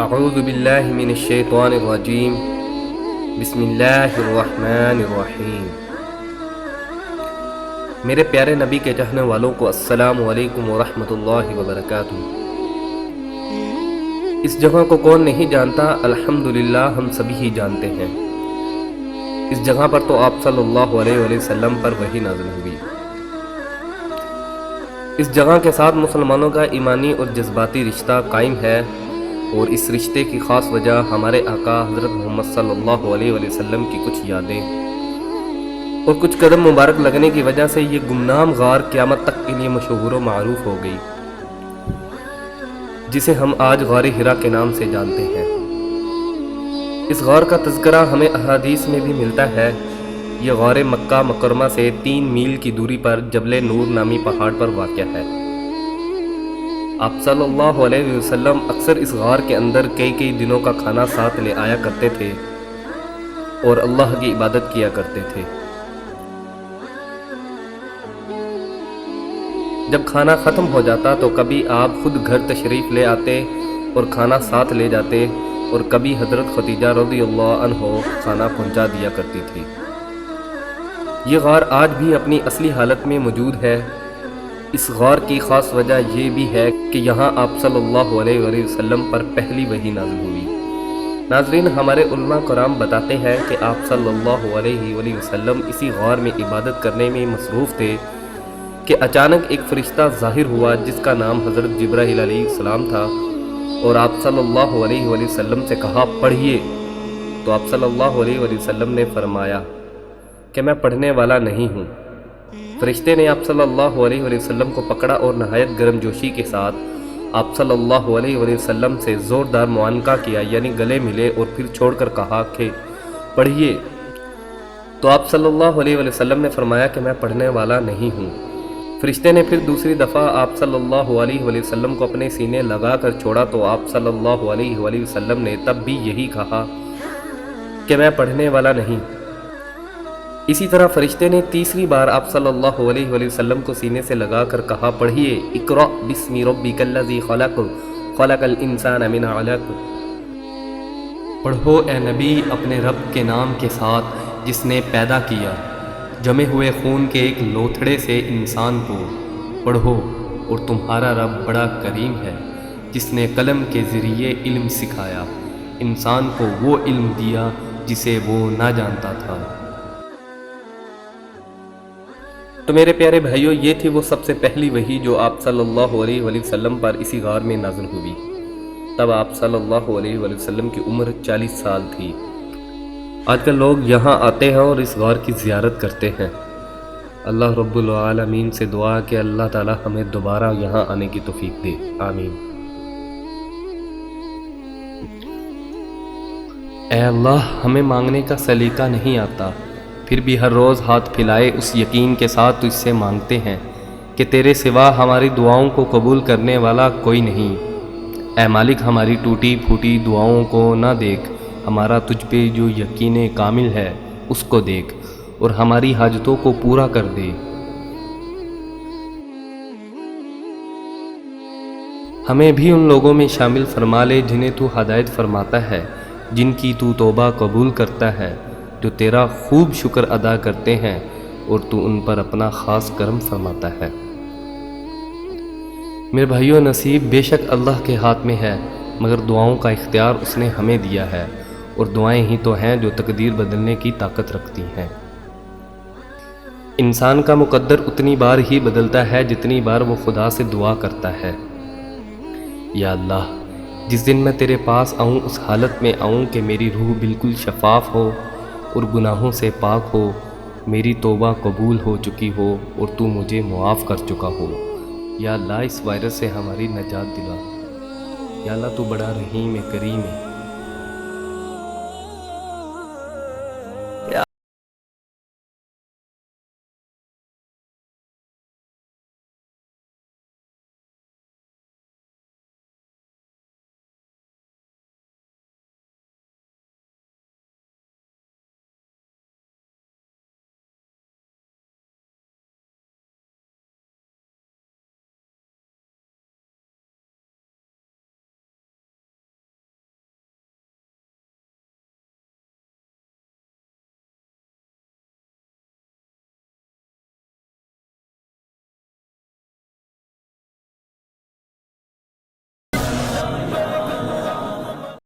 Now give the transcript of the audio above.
اعوذ باللہ من الشیطان الرجیم بسم اللہ الرحمن الرحیم۔ میرے پیارے نبی کے چاہنے والوں کو السلام علیکم ورحمۃ اللہ وبرکاتہ۔ اس جگہ کو کون نہیں جانتا، الحمدللہ ہم سبھی ہی جانتے ہیں۔ اس جگہ پر تو آپ صلی اللہ علیہ وآلہ وسلم پر وحی نازل ہوئی۔ اس جگہ کے ساتھ مسلمانوں کا ایمانی اور جذباتی رشتہ قائم ہے، اور اس رشتے کی خاص وجہ ہمارے آقا حضرت محمد صلی اللہ علیہ وآلہ وسلم کی کچھ یادیں اور کچھ قدم مبارک لگنے کی وجہ سے یہ گمنام غار قیامت تک کے لیے مشہور و معروف ہو گئی، جسے ہم آج غار حرا کے نام سے جانتے ہیں۔ اس غار کا تذکرہ ہمیں احادیث میں بھی ملتا ہے۔ یہ غار مکہ مکرمہ سے 3 میل کی دوری پر جبل نور نامی پہاڑ پر واقع ہے۔ آپ صلی اللہ علیہ وسلم اکثر اس غار کے اندر کئی دنوں کا کھانا ساتھ لے آیا کرتے تھے اور اللہ کی عبادت کیا کرتے تھے۔ جب کھانا ختم ہو جاتا تو کبھی آپ خود گھر تشریف لے آتے اور کھانا ساتھ لے جاتے، اور کبھی حضرت خدیجہ رضی اللہ عنہ کھانا پہنچا دیا کرتی تھی۔ یہ غار آج بھی اپنی اصلی حالت میں موجود ہے۔ اس غار کی خاص وجہ یہ بھی ہے کہ یہاں آپ صلی اللہ علیہ وآلہ وسلم پر پہلی وحی نازل ہوئی۔ ناظرین، ہمارے علماء کرام بتاتے ہیں کہ آپ صلی اللہ علیہ وآلہ وسلم اسی غار میں عبادت کرنے میں مصروف تھے کہ اچانک ایک فرشتہ ظاہر ہوا جس کا نام حضرت جبرائیل علیہ السلام تھا، اور آپ صلی اللہ علیہ وآلہ وسلم سے کہا پڑھیے، تو آپ صلی اللہ علیہ وآلہ وسلم نے فرمایا کہ میں پڑھنے والا نہیں ہوں۔ فرشتے نے آپ صلی اللہ علیہ وآلہ وسلم کو پکڑا اور نہایت گرم جوشی کے ساتھ آپ صلی اللہ علیہ وآلہ وسلم سے زوردار معانقہ کیا، یعنی گلے ملے، اور پھر چھوڑ کر کہا کہ پڑھیے، تو آپ صلی اللہ علیہ وآلہ وسلم نے فرمایا کہ میں پڑھنے والا نہیں ہوں۔ فرشتے نے پھر دوسری دفعہ آپ صلی اللہ علیہ وآلہ وسلم کو اپنے سینے لگا کر چھوڑا، تو آپ صلی اللہ علیہ وآلہ وسلم نے تب بھی یہی کہا کہ میں پڑھنے والا نہیں۔ اسی طرح فرشتے نے تیسری بار آپ صلی اللہ علیہ وآلہ وسلم کو سینے سے لگا کر کہا پڑھیے، اقرأ بسم ربک الذی خلق خلق الانسان من علق۔ پڑھو اے نبی اپنے رب کے نام کے ساتھ جس نے پیدا کیا جمے ہوئے خون کے ایک لوتھڑے سے انسان کو۔ پڑھو، اور تمہارا رب بڑا کریم ہے جس نے قلم کے ذریعے علم سکھایا، انسان کو وہ علم دیا جسے وہ نہ جانتا تھا۔ تو میرے پیارے بھائیوں، یہ تھی وہ سب سے پہلی وحی جو آپ صلی اللہ علیہ وآلہ وسلم پر اسی غار میں نازل ہوئی۔ تب آپ صلی اللہ علیہ وآلہ وسلم کی عمر 40 سال تھی۔ آج کل لوگ یہاں آتے ہیں اور اس غار کی زیارت کرتے ہیں۔ اللہ رب العالمین سے دعا کہ اللہ تعالی ہمیں دوبارہ یہاں آنے کی توفیق دے، آمین۔ اے اللہ، ہمیں مانگنے کا سلیقہ نہیں آتا، پھر بھی ہر روز ہاتھ پھیلائے اس یقین کے ساتھ تجھ سے مانگتے ہیں کہ تیرے سوا ہماری دعاؤں کو قبول کرنے والا کوئی نہیں۔ اے مالک، ہماری ٹوٹی پھوٹی دعاؤں کو نہ دیکھ، ہمارا تجھ پہ جو یقین کامل ہے اس کو دیکھ، اور ہماری حاجتوں کو پورا کر دے۔ ہمیں بھی ان لوگوں میں شامل فرما لے جنہیں تو ہدایت فرماتا ہے، جن کی تو توبہ قبول کرتا ہے، جو تیرا خوب شکر ادا کرتے ہیں اور تو ان پر اپنا خاص کرم فرماتا ہے۔ میرے بھائیوں، نصیب بے شک اللہ کے ہاتھ میں ہے، مگر دعاؤں کا اختیار اس نے ہمیں دیا ہے، اور دعائیں ہی تو ہیں جو تقدیر بدلنے کی طاقت رکھتی ہیں۔ انسان کا مقدر اتنی بار ہی بدلتا ہے جتنی بار وہ خدا سے دعا کرتا ہے۔ یا اللہ، جس دن میں تیرے پاس آؤں اس حالت میں آؤں کہ میری روح بالکل شفاف ہو اور گناہوں سے پاک ہو، میری توبہ قبول ہو چکی ہو اور تو مجھے معاف کر چکا ہو۔ یا اللہ، اس وائرس سے ہماری نجات دلا۔ یا اللہ، تو بڑا رحیم کریم ہے۔